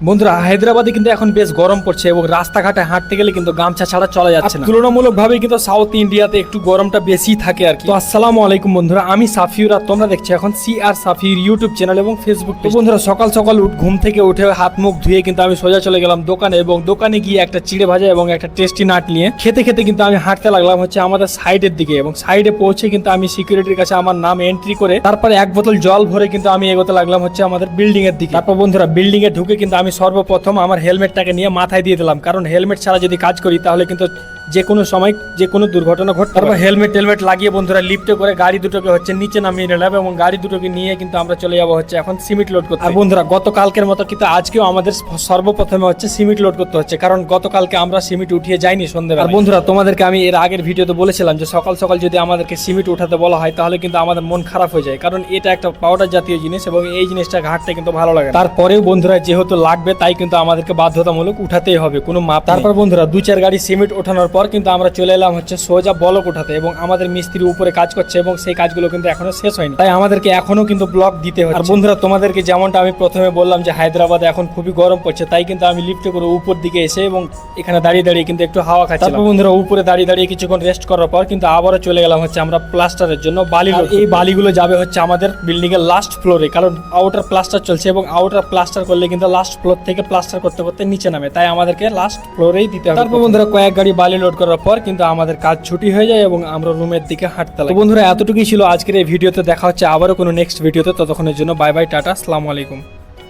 বন্ধুরা হায়দ্রাবাদে কিন্তু এখন বেশ গরম পড়ছে এবং রাস্তাঘাটে হাঁটতে গেলে কিন্তু গামছা ছাড়া চলা যাচ্ছে না। তুলনামূলকভাবে কিন্তু সাউথ ইন্ডিয়াতে একটু গরমটা বেশি থাকে আর কি। তো আসসালামু আলাইকুম বন্ধুরা, আমি সাফিউর আর তোমরা দেখছো এখন CR সাফিউর ইউটিউব চ্যানেল এবং ফেসবুক পেজ। বন্ধুরা সকাল সকাল ঘুম থেকে উঠে হাত মুখ ধুয়ে কিন্তু আমি সোজা চলে গেলাম দোকানে এবং দোকানে গিয়ে একটা চিড়ে ভাজা এবং একটা টেস্টি নাট নিয়ে খেতে খেতে কিন্তু আমি হাঁটতে লাগলাম হচ্ছে আমাদের সাইডের দিকে এবং সাইডে পৌঁছে কিন্তু আমি সিকিউরিটির কাছে আমার নাম এন্ট্রি করে তারপরে এক বোতল জল ভরে কিন্তু আমি এগোতে লাগলাম হচ্ছে আমাদের বিল্ডিং এর দিকে। তারপর বন্ধুরা বিল্ডিং এ ঢুকে কিন্তু আমি সর্বপ্রথম আমার হেলমেটটাকে নিয়ে মাথায় দিয়ে দিলাম, কারণ হেলমেট ছাড়া যদি কাজ করি তাহলে কিন্তু যে কোনো সময় যে কোনো দুর্ঘটনা ঘটতে পারে। তারপর হেলমেট লাগিয়ে বন্ধুরা লিফটে করে গাড়ি দুটোকে হচ্ছে নিচে নামিয়ে নিলাম এবং গাড়ি দুটোকে নিয়ে কিন্তু আমরা চলে যাবো হচ্ছে এখন সিমেন্ট লোড করতে। আর বন্ধুরা গতকালকের মতো কিন্তু আজকেও আমাদের সর্বপ্রথমে হচ্ছে সিমেন্ট লোড করতে হচ্ছে, কারণ গতকালকে আমরা সিমেন্ট উঠিয়ে যাইনি সন্ধ্যাবেলা। আর বন্ধুরা তোমাদেরকে আমি এর আগের ভিডিওতে বলেছিলাম যে সকাল সকাল যদি আমাদেরকে সিমেন্ট উঠাতে বলা হয় তাহলে কিন্তু আমাদের মন খারাপ হয়ে যায়, কারণ এটা একটা পাউডার জাতীয় জিনিস এবং এই জিনিসটা ঘাটতে কিন্তু ভালো লাগে। তারপরেও বন্ধুরা যেহেতু লাগবে তাই কিন্তু আমাদেরকে বাধ্যতামূলক উঠাতেই হবে, কোনো মাপ। তারপর বন্ধুরা 2-4 গাড়ি সিমেন্ট ওঠানোর পর কিন্তু আমরা চলে এলাম হচ্ছে সোজা ব্লক উঠাতে এবং আমাদের মিস্ত্রি উপরে কাজ করছে এবং সেই কাজগুলো কিন্তু এখনো শেষ হয়নি, তাই আমাদেরকে এখনো কিন্তু ব্লক দিতে হচ্ছে। আর বন্ধুরা তোমাদেরকে যেমনটা আমি প্রথমে বললাম যে হায়দ্রাবাদে এখন খুবই গরম পড়ছে, তাই কিন্তু আমি লিফটে করে উপর দিকে এসে এবং এখানে দাঁড়িয়ে দাঁড়িয়ে কিন্তু একটু হাওয়া খাচ্ছি। তারপর বন্ধুরা উপরে দাঁড়িয়ে দাঁড়িয়ে কিছুক্ষণ রেস্ট করার পর কিন্তু আবারও চলে গেলাম হচ্ছে আমরা প্লাস্টারের জন্য বালি। এই বালিগুলো যাবে হচ্ছে আমাদের বিল্ডিং এর লাস্ট ফ্লোরে, কারণ আউটার প্লাস্টার চলছে এবং আউটার প্লাস্টার করলে কিন্তু লাস্ট ফ্লোর থেকে প্লাস্টার করতে করতে নিচে নামে, তাই আমাদেরকে লাস্ট ফ্লোরেই দিতে হবে। তারপর বন্ধুরা কয়েক গাড়ি বালি লোড করার পর কিন্তু আমাদের কাজ ছুটি হয়ে যায় এবং আমরা রুমের দিকে হাঁটতে লাগি। বন্ধুরা এতটুকুই ছিল আজকের এই ভিডিওতে, দেখা হচ্ছে আবারও কোনো নেক্সট ভিডিওতে। ততক্ষণের জন্য বাই বাই, টাটা, আসসালামু আলাইকুম।